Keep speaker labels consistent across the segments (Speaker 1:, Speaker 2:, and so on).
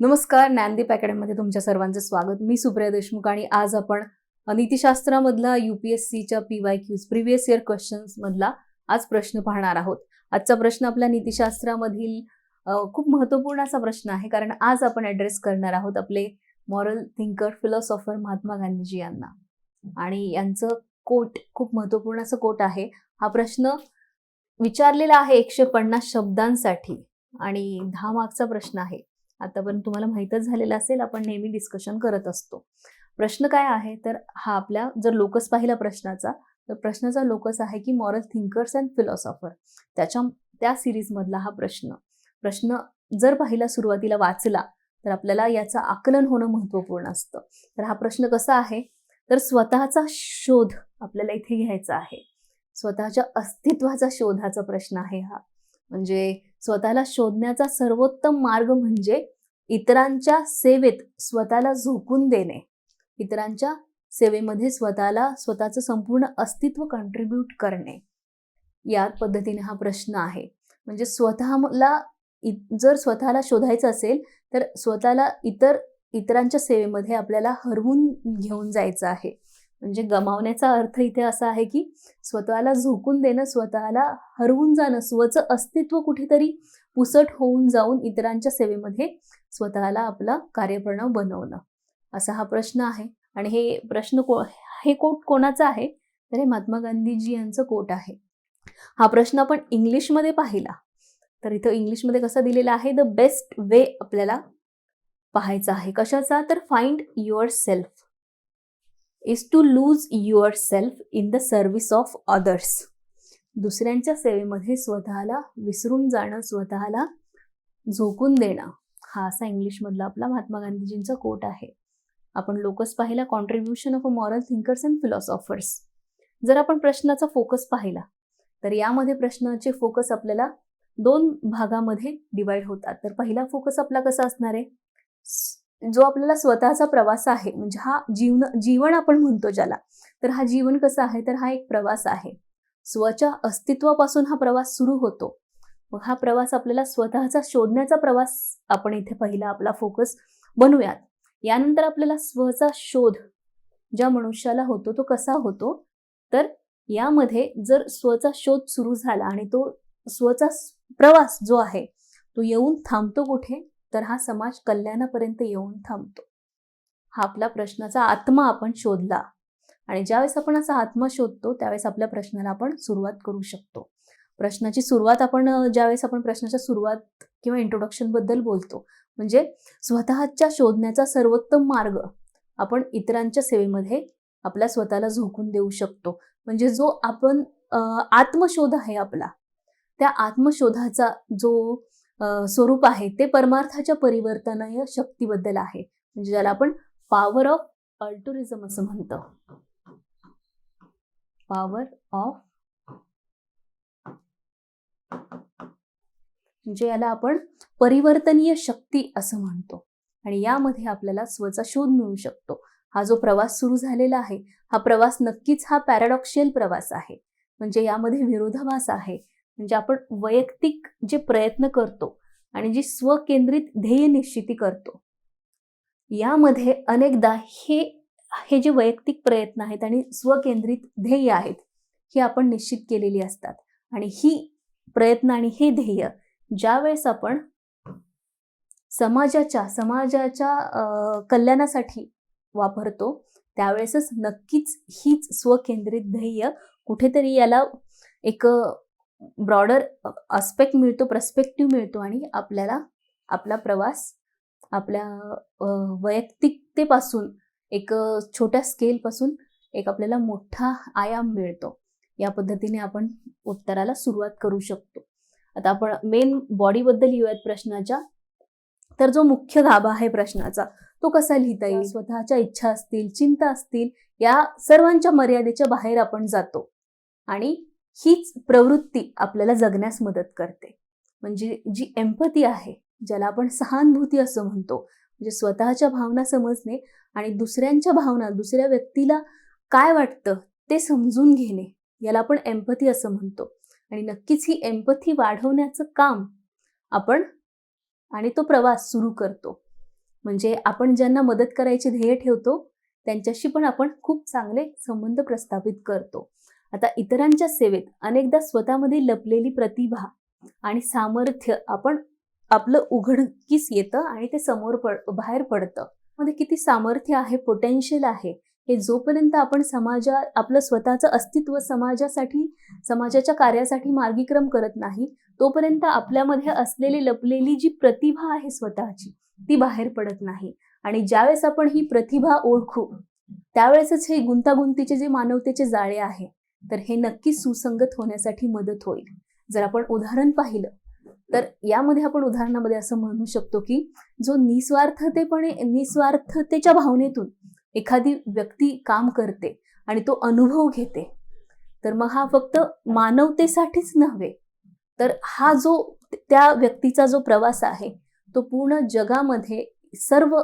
Speaker 1: नमस्कार, ज्ञानदीप अकॅडमीमध्ये तुमच्या सर्वांचं स्वागत. मी सुप्रिया देशमुख आणि आज आपण नीतिशास्त्रामधला UPSCच्या PYQs प्रिव्हियस इयर क्वेश्चन्स मधला आज प्रश्न पाहणार आहोत. आजचा प्रश्न आपल्या नीतिशास्त्रामधील खूप महत्त्वपूर्ण असा प्रश्न आहे, कारण आज आपण ॲड्रेस करणार आहोत आपले moral thinker, philosopher Mahatma Gandhiji यांना. आणि यांचं कोट खूप महत्त्वपूर्ण असं कोट आहे. हा प्रश्न विचारलेला आहे 150 शब्दांसाठी आणि 10 मार्क्सचा प्रश्न आहे. आतापर्यंत तुम्हाला माहीतच झालेलं असेल, आपण नेहमी डिस्कशन करत असतो. प्रश्न काय आहे तर हा आपल्या जर लोकस पाहिला प्रश्नाचा, तर प्रश्नाचा लोकस आहे की मॉरल थिंकर्स अँड फिलॉसॉफर, त्या सिरीजमधला हा प्रश्न जर पाहिला, सुरुवातीला वाचला, तर आपल्याला याचं आकलन होणं महत्त्वपूर्ण असतं. तर हा प्रश्न कसा आहे तर स्वतःचा शोध आपल्याला इथे घ्यायचा आहे. स्वतःच्या अस्तित्वाचा शोधाचा प्रश्न आहे हा. म्हणजे स्वतःला शोधण्याचा सर्वोत्तम मार्ग म्हणजे इतरांच्या सेवेत स्वतःला झोकून देणे, इतरांच्या सेवेमध्ये स्वतःचं संपूर्ण अस्तित्व कंट्रीब्यूट करणे. या पद्धतीने हा प्रश्न आहे. म्हणजे जर स्वतःला शोधायचं असेल तर स्वतःला इतरांच्या सेवेमध्ये आपल्याला हरवून घेऊन जायचं आहे. म्हणजे गमावण्याचा अर्थ इथे असा आहे की स्वतःला झोकून देणं, स्वतःला हरवून जाणं, स्वचं अस्तित्व कुठेतरी पुसट होऊन जाऊन इतरांच्या सेवेमध्ये स्वतःला आपला कार्यप्रणव बनवणं, असा हा प्रश्न आहे. आणि हे कोट कोणाचा आहे तर हे महात्मा गांधीजी यांचं कोट आहे. हा प्रश्न आपण इंग्लिशमध्ये पाहिला तर इथं इंग्लिशमध्ये कसा दिलेला आहे, द बेस्ट वे आपल्याला पाहायचा आहे. कशाचा तर find your self is to lose yourself in the service of others. दुसऱ्यांच्या सेवेमध्ये स्वतःला विसरून जाणं, स्वतःला झोकून देणं, हा असा इंग्लिशमधला आपला महात्मा गांधीजींचा कोट आहे. आपण लोकस पाहिला, contribution of a moral thinkers and philosophers. जर आपण प्रश्नाचा फोकस पाहिला तर यामध्ये प्रश्नाचे फोकस आपल्याला 2 भागामध्ये डिवाइड होतात. तर पहिला फोकस आपला कसा असणार आहे, जो आपल्याला स्वतःचा प्रवास आहे, म्हणजे हा जीवन आपण म्हणतो ज्याला, तर हा जीवन कसा आहे तर हा एक प्रवास आहे. स्वच्या अस्तित्वापासून हा प्रवास सुरू होतो. मग हा प्रवास आपल्याला स्वतःचा शोधण्याचा प्रवास आपण इथे पहिला आपला फोकस बनवूयात. यानंतर आपल्याला स्वचा शोध ज्या मनुष्याला होतो तो कसा होतो तर यामध्ये जर स्वचा शोध सुरू झाला आणि तो स्वचा प्रवास जो आहे तो येऊन थांबतो कुठे तर हा समाज कल्याणापर्यंत येऊन थांबतो. हा आपला प्रश्नाचा आत्मा आपण शोधला आणि ज्यावेळेस आपण असा आत्मा शोधतो त्यावेळेस आपल्या प्रश्नाला आपण सुरुवात करू शकतो. प्रश्नाची सुरुवात ज्यावेळेस आपण प्रश्नाच्या सुरुवात किंवा इंट्रोडक्शन बद्दल बोलतो, म्हणजे स्वतःच्या शोधण्याचा सर्वोत्तम मार्ग आपण इतरांच्या सेवेमध्ये आपल्या स्वतःला झोकून देऊ शकतो. म्हणजे जो आपण आत्मशोध आहे आपला, त्या आत्मशोधाचा जो स्वरूप आहे ते परमार्थाच्या परिवर्तनीय शक्तीबद्दल आहे. म्हणजे ज्याला आपण पॉवर ऑफ अल्टुरिझम असं म्हणतो. पॉवर ऑफ, म्हणजे याला आपण परिवर्तनीय शक्ती असं म्हणतो. आणि यामध्ये आपल्याला स्वचा शोध मिळू शकतो. हा जो प्रवास सुरू झालेला आहे, हा प्रवास नक्कीच हा पॅराडॉक्शियल प्रवास आहे. म्हणजे यामध्ये विरोधाभास आहे. म्हणजे आपण वैयक्तिक जे प्रयत्न करतो आणि जी स्वकेंद्रित ध्येय निश्चिती करतो, यामध्ये अनेकदा हे जे वैयक्तिक प्रयत्न आहेत आणि स्वकेंद्रित ध्येय आहेत, ही आपण निश्चित केलेली असतात. आणि ही प्रयत्न आणि हे ध्येय ज्यावेळेस आपण समाजाच्या कल्याणासाठी वापरतो, त्यावेळेसच नक्कीच हीच स्वकेंद्रित ध्येय कुठेतरी याला एक ब्रॉडर आस्पेक्ट मिळतो, पर्स्पेक्टिव्ह मिळतो आणि आपल्याला आपला प्रवास आपल्या वैयक्तिकतेपासून एक छोट्या स्केलपासून एक आपल्याला मोठा आयाम मिळतो. या पद्धतीने आपण उत्तराला सुरुवात करू शकतो. आता आपण मेन बॉडीबद्दल येऊयात प्रश्नाच्या. तर जो मुख्य गाभा आहे प्रश्नाचा तो कसा लिहिता येईल, स्वतःच्या इच्छा असतील, चिंता असतील, या सर्वांच्या मर्यादेच्या बाहेर आपण जातो आणि हीच प्रवृत्ती आपल्याला जगण्यास मदत करते. म्हणजे जी एम्पथी आहे, ज्याला आपण सहानुभूती असं म्हणतो, म्हणजे स्वतःच्या भावना समजणे आणि दुसऱ्यांच्या भावना, दुसऱ्या व्यक्तीला काय वाटतं ते समजून घेणे, याला आपण एम्पथी असं म्हणतो. आणि नक्कीच ही एम्पथी वाढवण्याचं काम आपण आणि तो प्रवास सुरू करतो. म्हणजे आपण ज्यांना मदत करायचे ध्येय ठेवतो त्यांच्याशी पण आपण खूप चांगले संबंध प्रस्थापित करतो. आता इतरांच्या सेवेत अनेकदा स्वतःमध्ये लपलेली प्रतिभा आणि सामर्थ्य आपण आपलं उघडकीस येतं आणि ते बाहेर पडतं. मध्ये किती सामर्थ्य आहे, पोटेन्शियल आहे, हे जोपर्यंत आपण आपलं स्वतःचं अस्तित्व समाजाच्या कार्यासाठी मार्गीक्रम करत नाही, तोपर्यंत आपल्यामध्ये असलेली लपलेली जी प्रतिभा आहे स्वतःची ती बाहेर पडत नाही. आणि ज्यावेळेस आपण ही प्रतिभा ओळखू त्यावेळेसच हे गुंतागुंतीचे जे मानवतेचे जाळे आहे तर हे नक्कीच सुसंगत होण्यासाठी मदत होईल. जर आपण उदाहरण पाहिलं तर यामध्ये आपण उदाहरणामध्ये असं म्हणू शकतो की जो निस्वार्थतेच्या भावनेतून एखादी व्यक्ती काम करते आणि तो अनुभव घेते, तर मग हा फक्त मानवतेसाठीच नव्हे तर हा जो त्या व्यक्तीचा जो प्रवास आहे तो पूर्ण जगामध्ये सर्व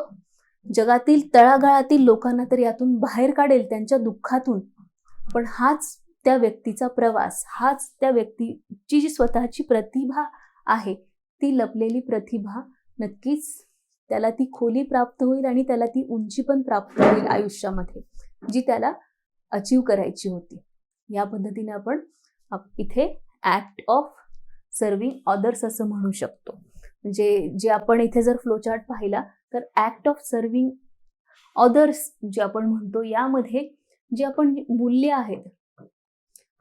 Speaker 1: जगातील तळागाळातील लोकांना तर यातून बाहेर काढेल त्यांच्या दुःखातून. पण हाच त्या व्यक्तीचा प्रवास, हाच त्या व्यक्तीची जी स्वतःची प्रतिभा आहे ती लपलेली प्रतिभा नक्कीच त्याला ती खोली प्राप्त होईल आणि त्याला ती उंची पण प्राप्त होईल आयुष्यामध्ये जी त्याला अचीव करायची होती. या पद्धतीने आपण इथे ऍक्ट ऑफ सर्व्हिंग अदर्स असं म्हणू शकतो. म्हणजे जे आपण इथे जर फ्लोचार्ट पाहिला तर ऍक्ट ऑफ सर्व्हिंग अदर्स जे आपण म्हणतो यामध्ये जी आपण मूल्य आहेत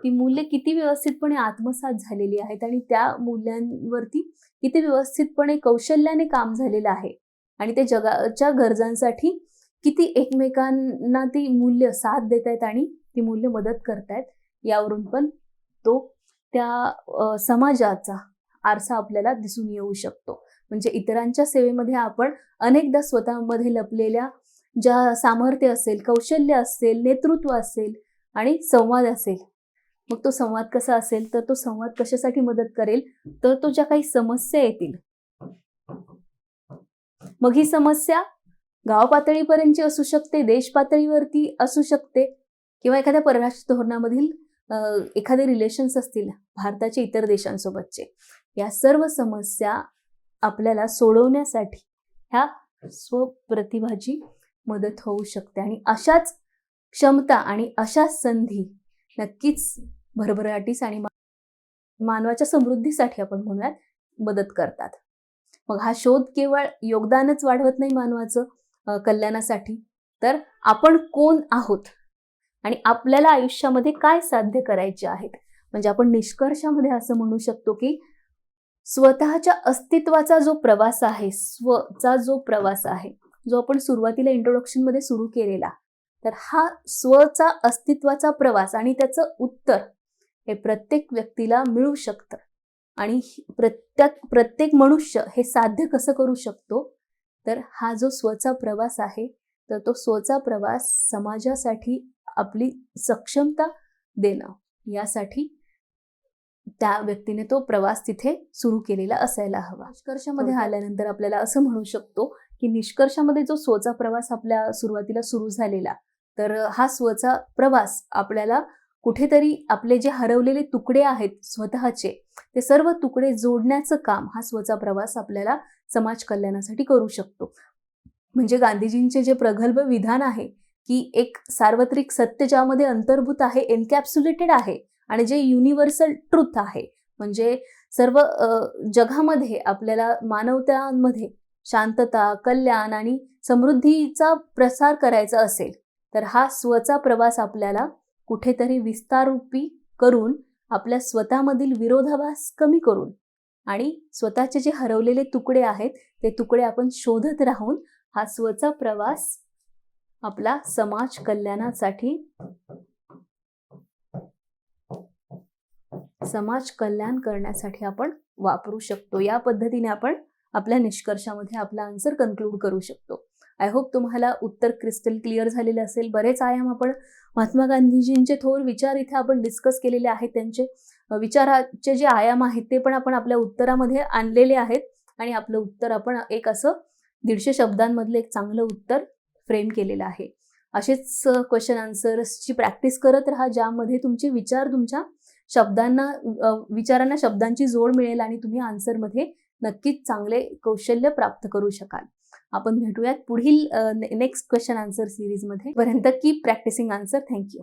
Speaker 1: ती मूल्य किती व्यवस्थितपणे आत्मसात झालेली आहेत आणि त्या मूल्यांवरती किती व्यवस्थितपणे कौशल्याने काम झालेलं आहे आणि ते जगाच्या गरजांसाठी किती एकमेकांना ती मूल्य साथ देत आहेत आणि ती मूल्य मदत करतायत यावरून पण तो त्या समाजाचा आरसा आपल्याला दिसून येऊ शकतो. म्हणजे इतरांच्या सेवेमध्ये आपण अनेकदा स्वतःमध्ये लपलेल्या ज्या सामर्थ्य असेल, कौशल्य असेल, नेतृत्व असेल आणि संवाद असेल, मग तो संवाद कसा असेल तर तो संवाद कशासाठी मदत करेल तर तो ज्या काही समस्या येतील मग ही समस्या गाव पातळीपर्यंतची असू शकते, देश पातळीवरती असू शकते किंवा एखाद्या परराष्ट्र धोरणामधील एखादे रिलेशन्स असतील भारताच्या इतर देशांसोबतचे, या सर्व समस्या आपल्याला सोडवण्यासाठी ह्या स्वप्रतिभाची मदत होऊ शकते. आणि अशाच क्षमता आणि अशा संधी नक्कीच भरभराटीस आणि मानवाच्या समृद्धीसाठी आपण म्हणूयात मदत करतात. मग हा शोध केवळ योगदानच वाढवत नाही मानवाचं कल्याणासाठी, तर आपण कोण आहोत आणि आपल्याला आयुष्यामध्ये काय साध्य करायचे आहेत. म्हणजे आपण निष्कर्षामध्ये असं म्हणू शकतो की स्वतःच्या अस्तित्वाचा जो प्रवास आहे, जो आपण सुरुवातीला इंट्रोडक्शन मध्ये सुरू केलेला, तर हा स्वचा अस्तित्वाचा प्रवास आणि त्याचं उत्तर हे प्रत्येक व्यक्तीला मिळू शकतं. आणि प्रत्येक मनुष्य हे साध्य कसं करू शकतो तर हा जो स्वचा प्रवास आहे तर तो स्वचा प्रवास समाजासाठी आपली सक्षमता देणं यासाठी त्या व्यक्तीने तो प्रवास तिथे सुरू केलेला असायला हवा. निष्कर्षामध्ये आल्यानंतर आपल्याला असं म्हणू शकतो की निष्कर्षामध्ये जो स्वचा प्रवास आपल्या सुरुवातीला सुरू झालेला, तर हा स्वचा प्रवास आपल्याला कुठेतरी आपले जे हरवलेले तुकडे आहेत स्वतःचे ते सर्व तुकडे जोडण्याचं काम हा स्वचा प्रवास आपल्याला समाज कल्याणासाठी करू शकतो. म्हणजे गांधीजींचे जे प्रगल्भ विधान आहे की एक सार्वत्रिक सत्य ज्यामध्ये अंतर्भूत आहे, एनकॅप्सुलेटेड आहे आणि जे युनिव्हर्सल ट्रुथ आहे, म्हणजे सर्व जगामध्ये आपल्याला मानवतामध्ये शांतता, कल्याण आणि समृद्धीचा प्रसार करायचा असेल तर हा स्वचा प्रवास आपल्याला कुठेतरी विस्ताररूपी करून आपल्या स्वतःमधील विरोधाभास कमी करून आणि स्वतःचे जे हरवलेले तुकडे आहेत ते तुकडे आपण शोधत राहून हा स्वचा प्रवास आपला समाज कल्याणासाठी, समाज कल्याण करण्यासाठी आपण वापरू शकतो. या पद्धतीने आपण आपल्या निष्कर्षामध्ये आपला आन्सर कन्क्लूड करू शकतो. आय होप तुम्हाला उत्तर क्रिस्टल क्लिअर झालेले असेल. बरेच आयाम आपण महात्मा गांधीजींचे थोर विचार इथे आपण डिस्कस केलेले आहेत, त्यांचे विचाराचे जे आयाम आहेत ते पण आपण आपल्या उत्तरामध्ये आणलेले आहेत आणि आपलं उत्तर आपण एक असं 150 शब्दांमधलं एक चांगलं उत्तर फ्रेम केलेलं आहे. असेच क्वेश्चन आन्सर्सची प्रॅक्टिस करत राहा ज्यामध्ये तुमचे विचार तुमच्या विचारांना शब्दांची जोड मिळेल आणि तुम्ही आन्सरमध्ये नक्कीच चांगले कौशल्य प्राप्त करू शकाल. आपण भेटूयात पुढील नेक्स्ट क्वेश्चन आन्सर सिरीजमध्ये. पर्यंत कीप प्रॅक्टिसिंग आन्सर. थँक्यू.